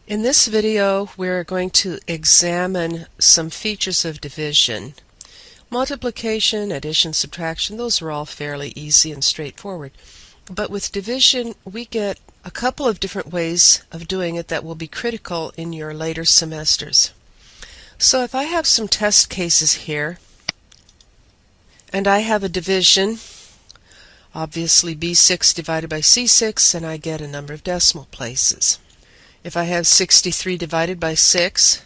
In this video, we're going to examine some features of division. Multiplication, addition, subtraction, those are all fairly easy and straightforward. But with division, we get a couple of different ways of doing it that will be critical in your later semesters. So if I have some test cases here, and I have a division, obviously B6 divided by C6, and I get a number of decimal places. If I have 63 divided by 6,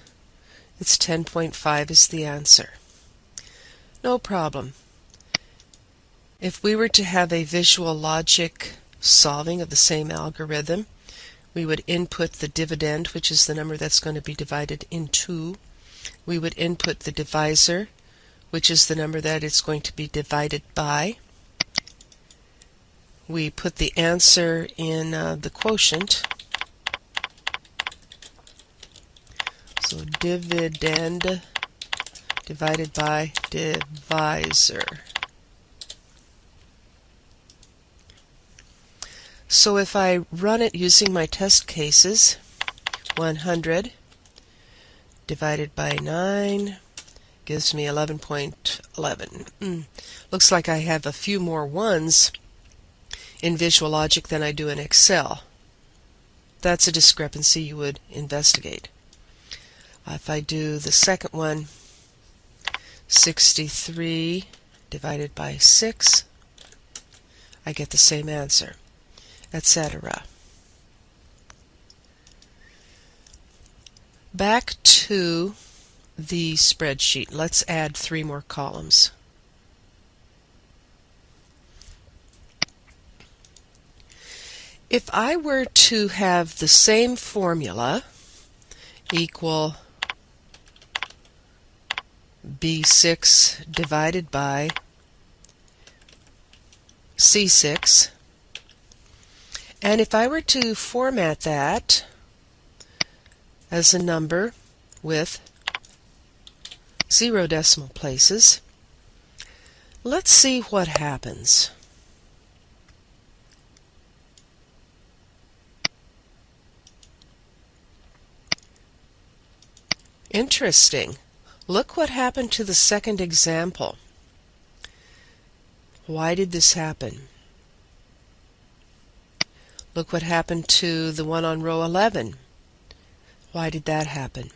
it's 10.5 is the answer. No problem. If we were to have a visual logic solving of the same algorithm, we would input the dividend, which is the number that's going to be divided into. We would input the divisor, which is the number that it's going to be divided by. We put the answer in the quotient. So dividend divided by divisor. So if I run it using my test cases, 100 divided by 9 gives me 11.11. Looks like I have a few more ones in Visual Logic than I do in Excel. That's a discrepancy you would investigate. If I do the second one, 63 divided by 6, I get the same answer, etc. Back to the spreadsheet. Let's add 3 more columns. If I were to have the same formula equal B6 divided by C6, and if I were to format that as a number with 0 decimal places, let's see what happens. Interesting. Look what happened to the second example. Why did this happen? Look what happened to the one on row 11. Why did that happen?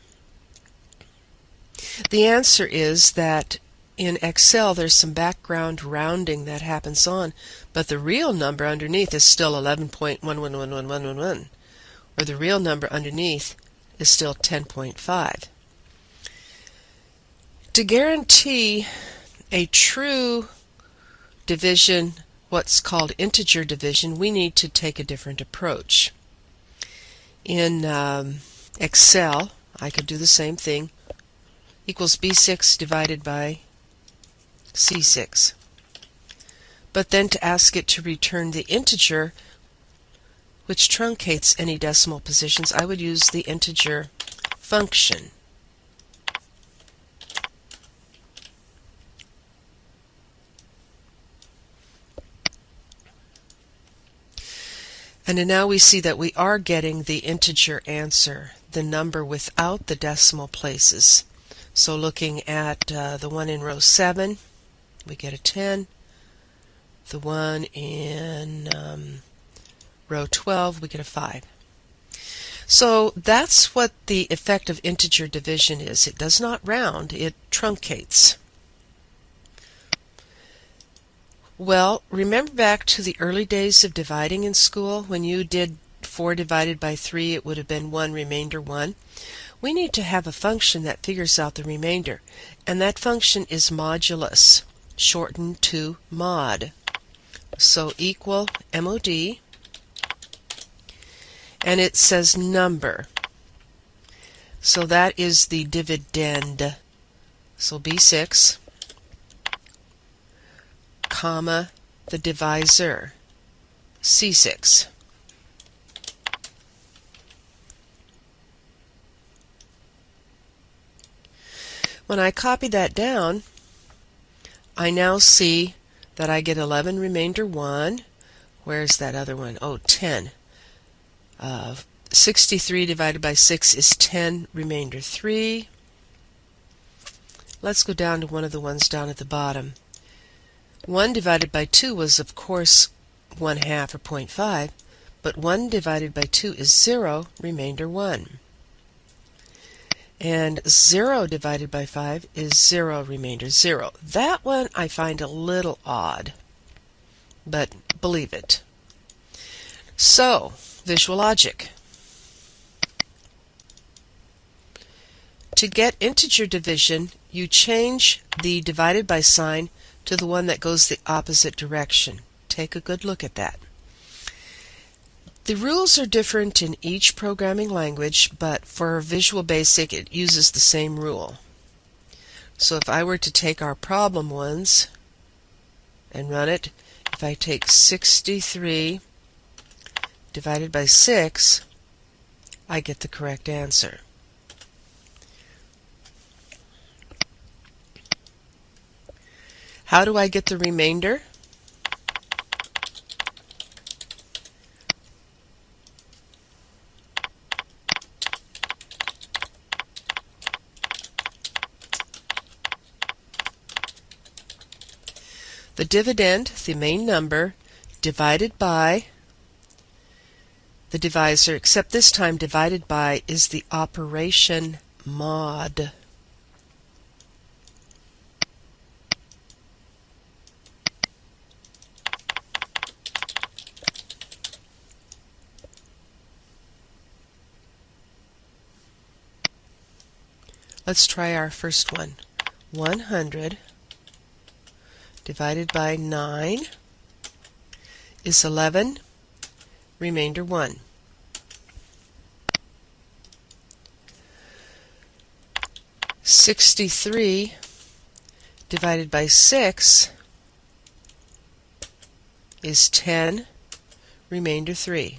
The answer is that in Excel there's some background rounding that happens on, but the real number underneath is still 11.111111, or the real number underneath is still 10.5. To guarantee a true division, what's called integer division, we need to take a different approach. In Excel, I could do the same thing, equals B6 divided by C6. But then to ask it to return the integer, which truncates any decimal positions, I would use the integer function. And now we see that we are getting the integer answer, the number without the decimal places. So looking at the one in row 7, we get a 10. The one in row 12, we get a 5. So that's what the effect of integer division is. It does not round, it truncates. Well, remember back to the early days of dividing in school? When you did 4 divided by 3, it would have been 1 remainder 1. We need to have a function that figures out the remainder, and that function is modulus, shortened to mod. So equal mod, and it says number. So that is the dividend. So B6, comma, the divisor, C6. When I copy that down, I now see that I get 11 remainder 1. Where's that other one? Oh, 10. 63 divided by 6 is 10, remainder 3. Let's go down to one of the ones down at the bottom. 1 divided by 2 was, of course, 1/2 or 0.5, but 1 divided by 2 is 0, remainder 1. And 0 divided by 5 is 0, remainder 0. That one I find a little odd, but believe it. So, visual logic. To get integer division, you change the divided by sign to the one that goes the opposite direction. Take a good look at that. The rules are different in each programming language, but for Visual Basic it uses the same rule. So if I were to take our problem ones and run it, if I take 63 divided by 6, I get the correct answer. How do I get the remainder? The dividend, the main number, divided by the divisor, except this time divided by is the operation mod. Let's try our first one. 100 divided by 9 is 11, remainder 1. 63 divided by 6 is 10, remainder 3.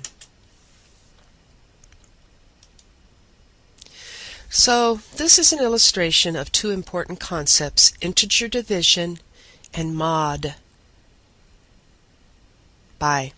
So this is an illustration of two important concepts, integer division and mod. Bye.